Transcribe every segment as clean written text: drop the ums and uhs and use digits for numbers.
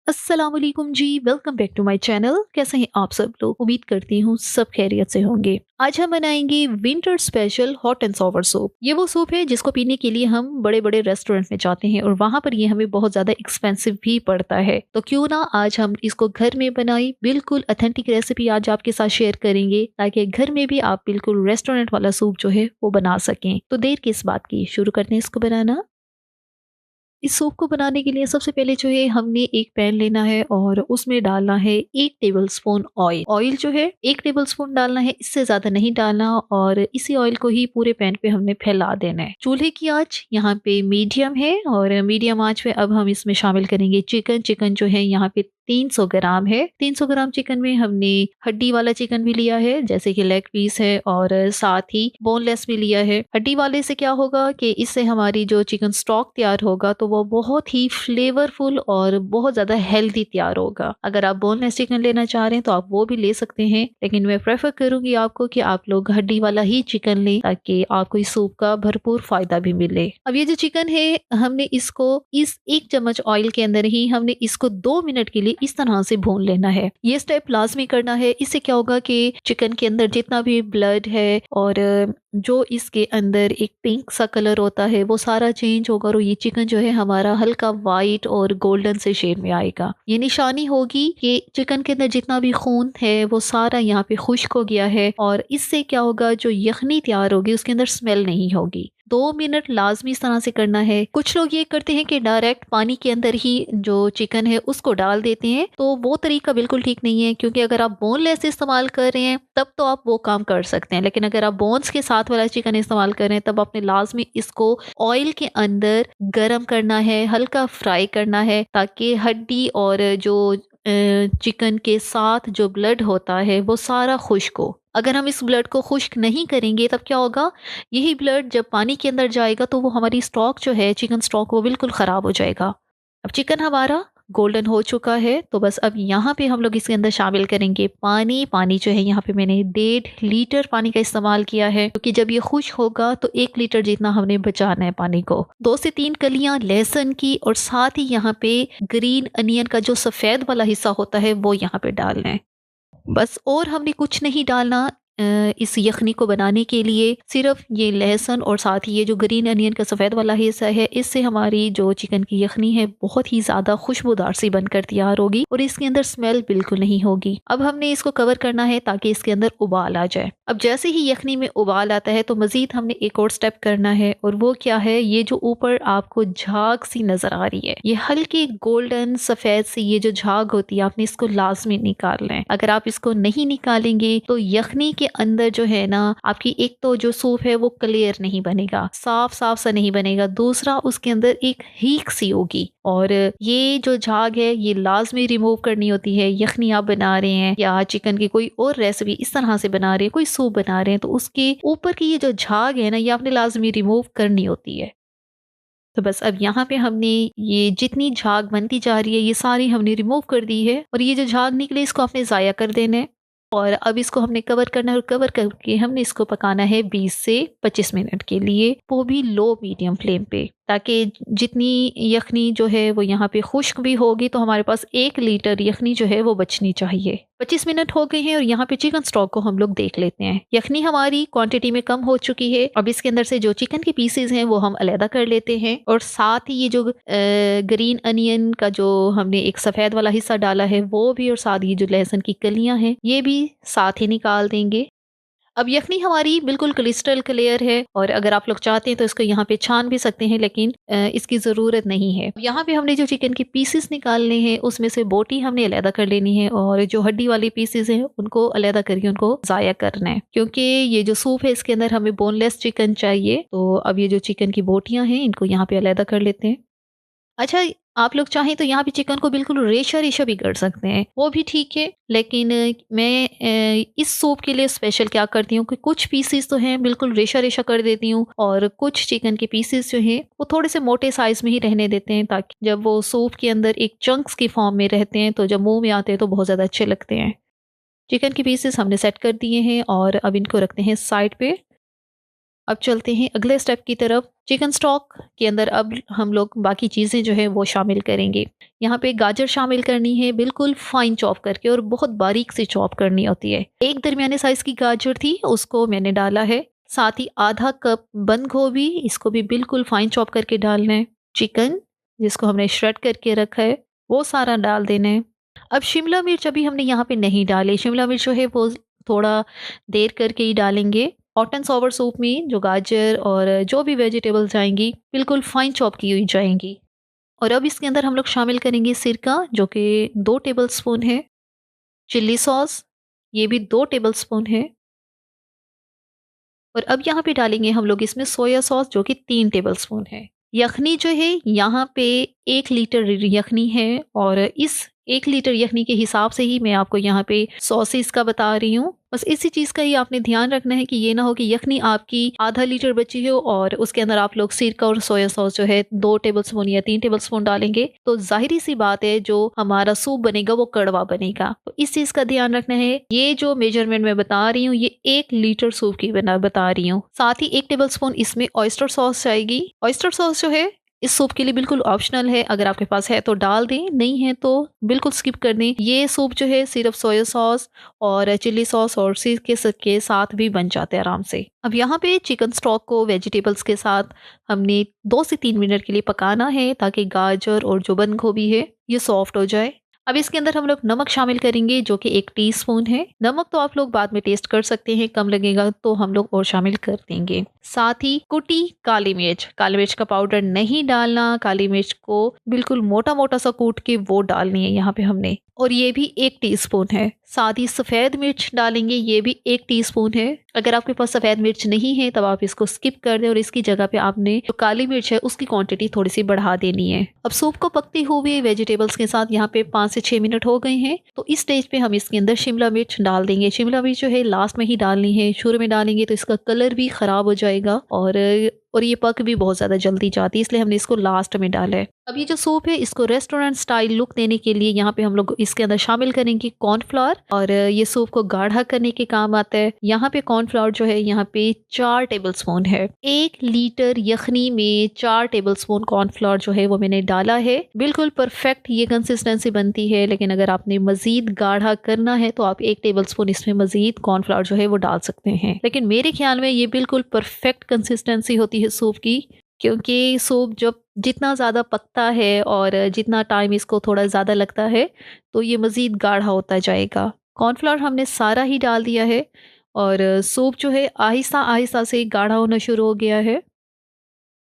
अस्सलाम वालेकुम जी, welcome back to my channel. कैसे हैं आप सब लोग? उम्मीद करती हूँ सब खैरियत से होंगे। आज हम बनाएंगे winter special hot and sour soup. ये वो सूप है जिसको पीने के लिए हम बड़े बड़े रेस्टोरेंट में जाते हैं और वहां पर ये हमें बहुत ज्यादा एक्सपेंसिव भी पड़ता है। तो क्यों ना आज हम इसको घर में बनाई, बिल्कुल ऑथेंटिक रेसिपी आज आपके साथ शेयर करेंगे ताकि घर में भी आप बिल्कुल रेस्टोरेंट वाला सूप जो है वो बना सकें। तो देर किस बात की, शुरू करते हैं इसको बनाना। इस सूप को बनाने के लिए सबसे पहले जो है हमने एक पैन लेना है और उसमें डालना है 1 टेबलस्पून ऑयल। ऑयल जो है 1 टेबलस्पून डालना है, इससे ज्यादा नहीं डालना। और इसी ऑयल को ही पूरे पैन पे हमने फैला देना है। चूल्हे की आंच यहाँ पे मीडियम है और मीडियम आंच पे अब हम इसमें शामिल करेंगे चिकन। चिकन जो है यहाँ पे 300 ग्राम है। 300 ग्राम चिकन में हमने हड्डी वाला चिकन भी लिया है, जैसे कि लेग पीस है, और साथ ही बोनलेस भी लिया है। हड्डी वाले से क्या होगा कि इससे हमारी जो चिकन स्टॉक तैयार होगा तो वो बहुत ही फ्लेवरफुल और बहुत ज्यादा हेल्दी तैयार होगा। अगर आप बोनलेस चिकन लेना चाह रहे हैं तो आप वो भी ले सकते हैं, लेकिन मैं प्रेफर करूंगी आपको कि आप लोग हड्डी वाला ही चिकन लें ताकि आपको इस सूप का भरपूर फायदा भी मिले। अब ये जो चिकन है, हमने इसको इस 1 चम्मच ऑयल के अंदर ही हमने इसको 2 मिनट के लिए इस तरह से भून लेना है। ये स्टेप लाजमी करना है। इससे क्या होगा कि चिकन के अंदर जितना भी ब्लड है और जो इसके अंदर एक पिंक सा कलर होता है वो सारा चेंज होगा और ये चिकन जो है हमारा हल्का वाइट और गोल्डन से शेड में आएगा। ये निशानी होगी कि चिकन के अंदर जितना भी खून है वो सारा यहाँ पे खुश्क हो गया है। और इससे क्या होगा, जो यखनी तैयार होगी उसके अंदर स्मेल नहीं होगी। 2 मिनट लाजमी इस तरह से करना है। कुछ लोग ये करते हैं कि डायरेक्ट पानी के अंदर ही जो चिकन है उसको डाल देते हैं, तो वो तरीका बिल्कुल ठीक नहीं है, क्योंकि अगर आप बोनलेस इस्तेमाल कर रहे हैं तब तो आप वो काम कर सकते हैं, लेकिन अगर आप बोन्स के साथ वाला चिकन इस्तेमाल कर रहे हैं तब आपने लाजमी इसको ऑयल के अंदर गरम करना है, हल्का फ्राई करना है, ताकि हड्डी और जो चिकन के साथ जो ब्लड होता है वो सारा खुश्क हो। अगर हम इस ब्लड को खुश्क नहीं करेंगे तब क्या होगा, यही ब्लड जब पानी के अंदर जाएगा तो वो हमारी स्टॉक जो है, चिकन स्टॉक, वो बिल्कुल खराब हो जाएगा। अब चिकन हमारा गोल्डन हो चुका है, तो बस अब यहाँ पे हम लोग इसके अंदर शामिल करेंगे पानी। पानी जो है यहाँ पे मैंने 1.5 लीटर पानी का इस्तेमाल किया है, क्योंकि जब ये खुश्क होगा तो 1 लीटर जितना हमने बचाना है पानी को। 2 से 3 कलियां लहसुन की और साथ ही यहाँ पे ग्रीन अनियन का जो सफेद वाला हिस्सा होता है वो यहाँ पे डालना है। बस और हमने कुछ नहीं डालना। इस यखनी को बनाने के लिए सिर्फ ये लहसुन और साथ ही ये जो ग्रीन अनियन का सफ़ेद वाला हिस्सा है, इससे हमारी जो चिकन की यखनी है बहुत ही ज़्यादा खुशबूदार सी बनकर तैयार होगी और इसके अंदर स्मेल बिल्कुल नहीं होगी। अब हमने इसको कवर करना है ताकि इसके अंदर उबाल आ जाए। अब जैसे ही यखनी में उबाल आता है तो मज़ीद हमने एक और स्टेप करना है, और वो क्या है, ये जो ऊपर आपको झाग सी नज़र आ रही है, ये हल्की गोल्डन सफ़ेद सी ये जो झाग होती है, आपने इसको लाजमी निकालना है। अगर आप इसको नहीं निकालेंगे तो यखनी के अंदर जो है ना, आपकी एक तो जो सूप है वो क्लियर नहीं बनेगा, साफ साफ सा नहीं बनेगा। दूसरा, उसके अंदर एक हीक सी होगी, और ये जो झाग है ये लाजमी रिमूव करनी होती है। यखनी आप बना रहे हैं या चिकन की कोई और रेसिपी इस तरह से बना रहे हैं, कोई सूप बना रहे हैं, तो उसके ऊपर की ये जो झाग है ना, ये आपने लाजमी रिमूव करनी होती है। तो बस अब यहाँ पे हमने ये जितनी झाग बनती जा रही है ये सारी हमने रिमूव कर दी है, और ये जो झाग निकले इसको आपने ज़ाया कर देना है। और अब इसको हमने कवर करना है, और कवर करके हमने इसको पकाना है 20 से 25 मिनट के लिए, वो भी लो मीडियम फ्लेम पे, ताकि जितनी यखनी जो है वो यहाँ पे खुश्क भी होगी, तो हमारे पास 1 लीटर यखनी जो है वो बचनी चाहिए। 25 मिनट हो गए हैं और यहाँ पे चिकन स्टॉक को हम लोग देख लेते हैं। यखनी हमारी क्वांटिटी में कम हो चुकी है। अब इसके अंदर से जो चिकन के पीसेज हैं वो हम अलहदा कर लेते हैं, और साथ ही ये जो ग्रीन अनियन का जो हमने एक सफ़ेद वाला हिस्सा डाला है वो भी, और साथ ही जो लहसुन की कलियां हैं ये भी साथ ही निकाल देंगे। अब यखनी हमारी बिल्कुल क्रिस्टल क्लियर है, और अगर आप लोग चाहते हैं तो इसको यहाँ पे छान भी सकते हैं, लेकिन इसकी ज़रूरत नहीं है। यहाँ पे हमने जो चिकन के पीसेस निकालने हैं उसमें से बोटी हमने अलहदा कर लेनी है, और जो हड्डी वाले पीसेस हैं उनको अलहदा करके उनको ज़ाया करना है, क्योंकि ये जो सूप है इसके अंदर हमें बोनलेस चिकन चाहिए। तो अब ये जो चिकन की बोटियाँ हैं इनको यहाँ पे अलहदा कर लेते हैं। अच्छा, आप लोग चाहें तो यहाँ पे चिकन को बिल्कुल रेशा रेशा भी कर सकते हैं, वो भी ठीक है, लेकिन मैं इस सूप के लिए स्पेशल क्या करती हूँ कि कुछ पीसेस तो हैं बिल्कुल रेशा रेशा कर देती हूँ, और कुछ चिकन के पीसेस जो हैं वो थोड़े से मोटे साइज में ही रहने देते हैं, ताकि जब वो सूप के अंदर एक चंक्स की फॉर्म में रहते हैं तो जब मुंह में आते हैं तो बहुत ज़्यादा अच्छे लगते हैं। चिकन के पीसेस हमने सेट कर दिए हैं और अब इनको रखते हैं साइड पे। अब चलते हैं अगले स्टेप की तरफ। चिकन स्टॉक के अंदर अब हम लोग बाकी चीज़ें जो है वो शामिल करेंगे। यहाँ पे गाजर शामिल करनी है बिल्कुल फाइन चॉप करके, और बहुत बारीक से चॉप करनी होती है। एक दरमियाने साइज की गाजर थी, उसको मैंने डाला है। साथ ही आधा कप बंद गोभी, इसको भी बिल्कुल फाइन चॉप करके डालना है। चिकन जिसको हमने श्रेड करके रखा है वो सारा डाल देना है। अब शिमला मिर्च अभी हमने यहाँ पे नहीं डाली, शिमला मिर्च जो है वो थोड़ा देर करके ही डालेंगे। हॉट एंड सॉवर सूप में जो गाजर और जो भी वेजिटेबल्स जाएंगी बिल्कुल फाइन चॉप की हुई जाएंगी। और अब इसके अंदर हम लोग शामिल करेंगे सिरका जो कि 2 टेबल स्पून है। चिल्ली सॉस ये भी 2 टेबल स्पून है। और अब यहाँ पे डालेंगे हम लोग इसमें सोया सॉस जो कि 3 टेबल स्पून है। यखनी जो है यहाँ पे 1 लीटर यखनी है, और इस 1 लीटर यखनी के हिसाब से ही मैं आपको यहाँ पे सॉसेस का बता रही हूँ। बस इसी चीज़ का ही आपने ध्यान रखना है कि ये ना हो कि यखनी आपकी आधा लीटर बची हो और उसके अंदर आप लोग सिरका और सोया सॉस जो है 2 टेबल स्पून या 3 टेबल स्पून डालेंगे, तो जाहिर सी बात है जो हमारा सूप बनेगा वो कड़वा बनेगा। तो इस चीज़ का ध्यान रखना है। ये जो मेजरमेंट मैं बता रही हूँ ये 1 लीटर सूप की बता रही हूँ। साथ ही 1 टेबल स्पून इसमें ऑयस्टर सॉस जाएगी। ऑयस्टर सॉस जो है इस सूप के लिए बिल्कुल ऑप्शनल है, अगर आपके पास है तो डाल दें, नहीं है तो बिल्कुल स्किप कर दें। ये सूप जो है सिर्फ सोया सॉस और चिल्ली सॉस और सिरके के साथ भी बन जाते हैं आराम से। अब यहाँ पे चिकन स्टॉक को वेजिटेबल्स के साथ हमने 2 से 3 मिनट के लिए पकाना है ताकि गाजर और जो बंद गोभी है ये सॉफ्ट हो जाए। अब इसके अंदर हम लोग नमक शामिल करेंगे जो कि 1 टीस्पून है। नमक तो आप लोग बाद में टेस्ट कर सकते हैं, कम लगेगा तो हम लोग और शामिल कर देंगे। साथ ही कुटी काली मिर्च का पाउडर नहीं डालना, काली मिर्च को बिल्कुल मोटा मोटा सा कूट के वो डालनी है यहाँ पे हमने, और ये भी 1 टीस्पून है। साथ ही सफ़ेद मिर्च डालेंगे, ये भी 1 टीस्पून है। अगर आपके पास सफ़ेद मिर्च नहीं है तब आप इसको स्किप कर दें और इसकी जगह पे आपने जो काली मिर्च है उसकी क्वांटिटी थोड़ी सी बढ़ा देनी है। अब सूप को पकते हुए वेजिटेबल्स के साथ यहाँ पे 5 से 6 मिनट हो गए हैं, तो इस स्टेज पे हम इसके अंदर शिमला मिर्च डाल देंगे। शिमला मिर्च जो है लास्ट में ही डालनी है, शुरू में डालेंगे तो इसका कलर भी खराब हो जाएगा और ये पक भी बहुत ज़्यादा जल्दी जाती है, इसलिए हमने इसको लास्ट में डाला है। अब ये जो सूप है इसको रेस्टोरेंट स्टाइल लुक देने के लिए यहाँ पे हम लोग इसके अंदर शामिल करेंगे कॉर्नफ्लावर, और ये सूप को गाढ़ा करने के काम आता है। यहाँ पे कॉर्नफ्लावर जो है यहाँ पे 4 टेबल स्पून है। 1 लीटर यखनी में 4 टेबल स्पून कॉर्नफ्लावर जो है वो मैंने डाला है। बिल्कुल परफेक्ट ये कंसिस्टेंसी बनती है, लेकिन अगर आपने मजीद गाढ़ा करना है तो आप 1 टेबल स्पून इसमें मजीद कॉर्नफ्लावर जो है वो डाल सकते हैं, लेकिन मेरे ख्याल में ये बिल्कुल परफेक्ट कंसिस्टेंसी होती है सूप की, क्योंकि सूप जब जितना ज़्यादा पकता है और जितना टाइम इसको थोड़ा ज़्यादा लगता है तो ये मज़ीद गाढ़ा होता जाएगा। कॉर्नफ्लावर हमने सारा ही डाल दिया है और सूप जो है आहिस्ता आहिस्ता से गाढ़ा होना शुरू हो गया है।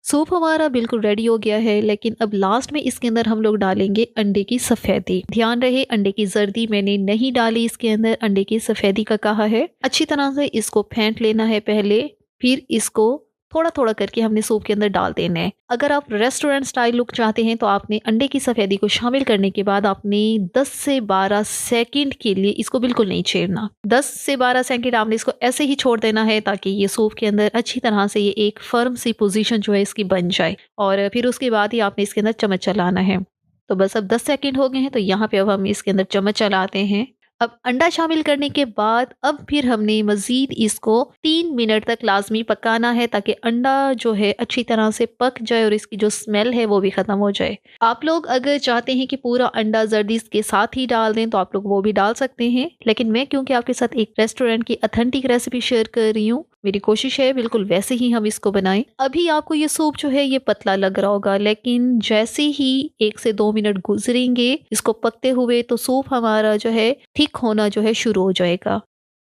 सूप हमारा बिल्कुल रेडी हो गया है, लेकिन अब लास्ट में इसके अंदर हम लोग डालेंगे अंडे की सफ़ेदी। ध्यान रहे अंडे की जर्दी मैंने नहीं डाली, इसके अंदर अंडे की सफ़ेदी का कहा है। अच्छी तरह से इसको फेंट लेना है पहले, फिर इसको थोड़ा थोड़ा करके हमने सूप के अंदर डाल देना है। अगर आप रेस्टोरेंट स्टाइल लुक चाहते हैं तो आपने अंडे की सफ़ेदी को शामिल करने के बाद आपने 10 से 12 सेकंड के लिए इसको बिल्कुल नहीं छेड़ना। 10 से 12 सेकंड आपने इसको ऐसे ही छोड़ देना है ताकि ये सूप के अंदर अच्छी तरह से ये एक फर्म सी पोजीशन जो है इसकी बन जाए, और फिर उसके बाद ही आपने इसके अंदर चम्मच चलाना है। तो बस अब 10 सेकंड हो गए हैं, तो यहाँ पे अब हम इसके अंदर चम्मच चलाते हैं। अब अंडा शामिल करने के बाद अब फिर हमने मज़ीद इसको 3 मिनट तक लाजमी पकाना है ताकि अंडा जो है अच्छी तरह से पक जाए और इसकी जो स्मेल है वो भी ख़त्म हो जाए। आप लोग अगर चाहते हैं कि पूरा अंडा जर्दी के साथ ही डाल दें तो आप लोग वो भी डाल सकते हैं, लेकिन मैं क्योंकि आपके साथ एक रेस्टोरेंट की ऑथेंटिक रेसिपी शेयर कर रही हूँ, मेरी कोशिश है बिल्कुल वैसे ही हम इसको बनाएं। अभी आपको ये सूप जो है ये पतला लग रहा होगा, लेकिन जैसे ही 1 से 2 मिनट गुजरेंगे इसको पकते हुए तो सूप हमारा जो है थिक होना जो है शुरू हो जाएगा।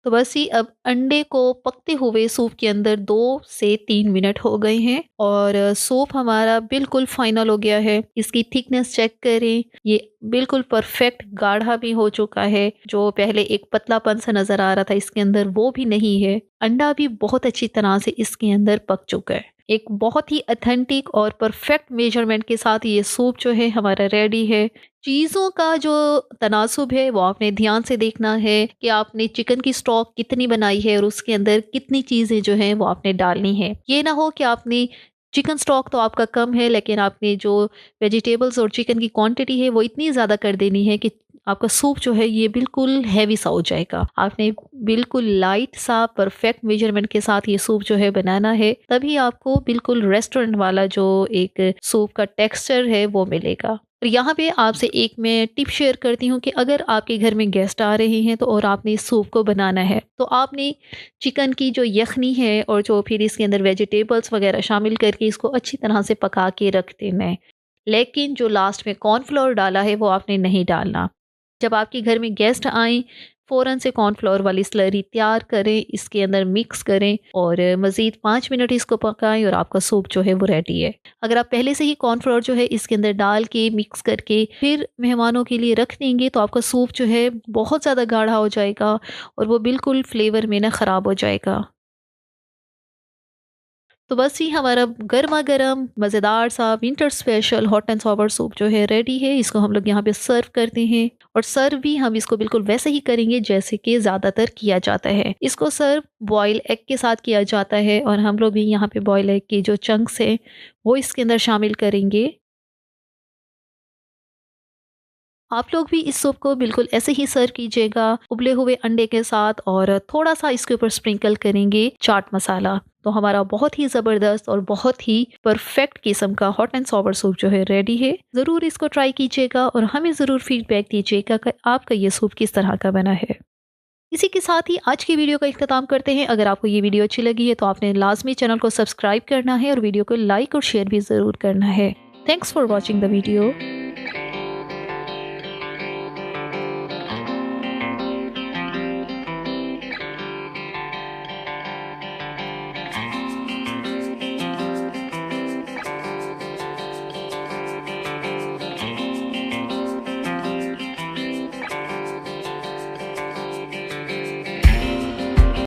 तो बस ही अब अंडे को पकते हुए सूप के अंदर 2 से 3 मिनट हो गए हैं और सूप हमारा बिल्कुल फाइनल हो गया है। इसकी थिकनेस चेक करें, ये बिल्कुल परफेक्ट गाढ़ा भी हो चुका है। जो पहले एक पतलापन सा नजर आ रहा था इसके अंदर वो भी नहीं है। अंडा भी बहुत अच्छी तरह से इसके अंदर पक चुका है। एक बहुत ही ऑथेंटिक और परफेक्ट मेजरमेंट के साथ ये सूप जो है हमारा रेडी है। चीज़ों का जो तनासुब है वो आपने ध्यान से देखना है कि आपने चिकन की स्टॉक कितनी बनाई है और उसके अंदर कितनी चीज़ें जो हैं वो आपने डालनी है। ये ना हो कि आपने चिकन स्टॉक तो आपका कम है लेकिन आपने जो वेजिटेबल्स और चिकन की क्वांटिटी है वो इतनी ज़्यादा कर देनी है कि आपका सूप जो है ये बिल्कुल हैवी सा हो जाएगा। आपने बिल्कुल लाइट सा परफेक्ट मेजरमेंट के साथ ये सूप जो है बनाना है, तभी आपको बिल्कुल रेस्टोरेंट वाला जो एक सूप का टेक्सचर है वो मिलेगा। और यहाँ पे आपसे एक मैं टिप शेयर करती हूँ कि अगर आपके घर में गेस्ट आ रहे हैं तो और आपने इस सूप को बनाना है, तो आपने चिकन की जो यखनी है और जो फिर इसके अंदर वेजिटेबल्स वगैरह शामिल करके इसको अच्छी तरह से पका के रख देना है। लेकिन जो लास्ट में कॉर्नफ्लोर डाला है वो आपने नहीं डालना। जब आपके घर में गेस्ट आएँ, फ़ौरन से कॉर्नफ्लोर वाली स्लरी तैयार करें, इसके अंदर मिक्स करें और मज़ीद 5 मिनट इसको पकाएँ और आपका सूप जो है वो रेडी है। अगर आप पहले से ही कॉर्नफ्लोर जो है इसके अंदर डाल के मिक्स करके फिर मेहमानों के लिए रख देंगे, तो आपका सूप जो है बहुत ज़्यादा गाढ़ा हो जाएगा और वो बिल्कुल फ्लेवर में ना ख़राब हो जाएगा। तो बस ही हमारा गरमा-गरम मज़ेदार सा winter special hot and sour soup जो है रेडी है। इसको हम लोग यहाँ पे सर्व करते हैं और सर्व भी हम इसको बिल्कुल वैसे ही करेंगे जैसे कि ज़्यादातर किया जाता है। इसको सर्व बॉयल एग के साथ किया जाता है और हम लोग भी यहाँ पे बॉयल एग के जो चंक्स हैं वो इसके अंदर शामिल करेंगे। आप लोग भी इस सूप को बिल्कुल ऐसे ही सर्व कीजिएगा उबले हुए अंडे के साथ और थोड़ा सा इसके ऊपर स्प्रिंकल करेंगे चाट मसाला। तो हमारा बहुत ही ज़बरदस्त और बहुत ही परफेक्ट किस्म का हॉट एंड सॉवर सूप जो है रेडी है। ज़रूर इसको ट्राई कीजिएगा और हमें ज़रूर फीडबैक दीजिएगा कि आपका ये सूप किस तरह का बना है। इसी के साथ ही आज की वीडियो का इख्तिताम करते हैं। अगर आपको ये वीडियो अच्छी लगी है तो आपने लाजमी चैनल को सब्सक्राइब करना है और वीडियो को लाइक और शेयर भी ज़रूर करना है। Thanks for watching the video.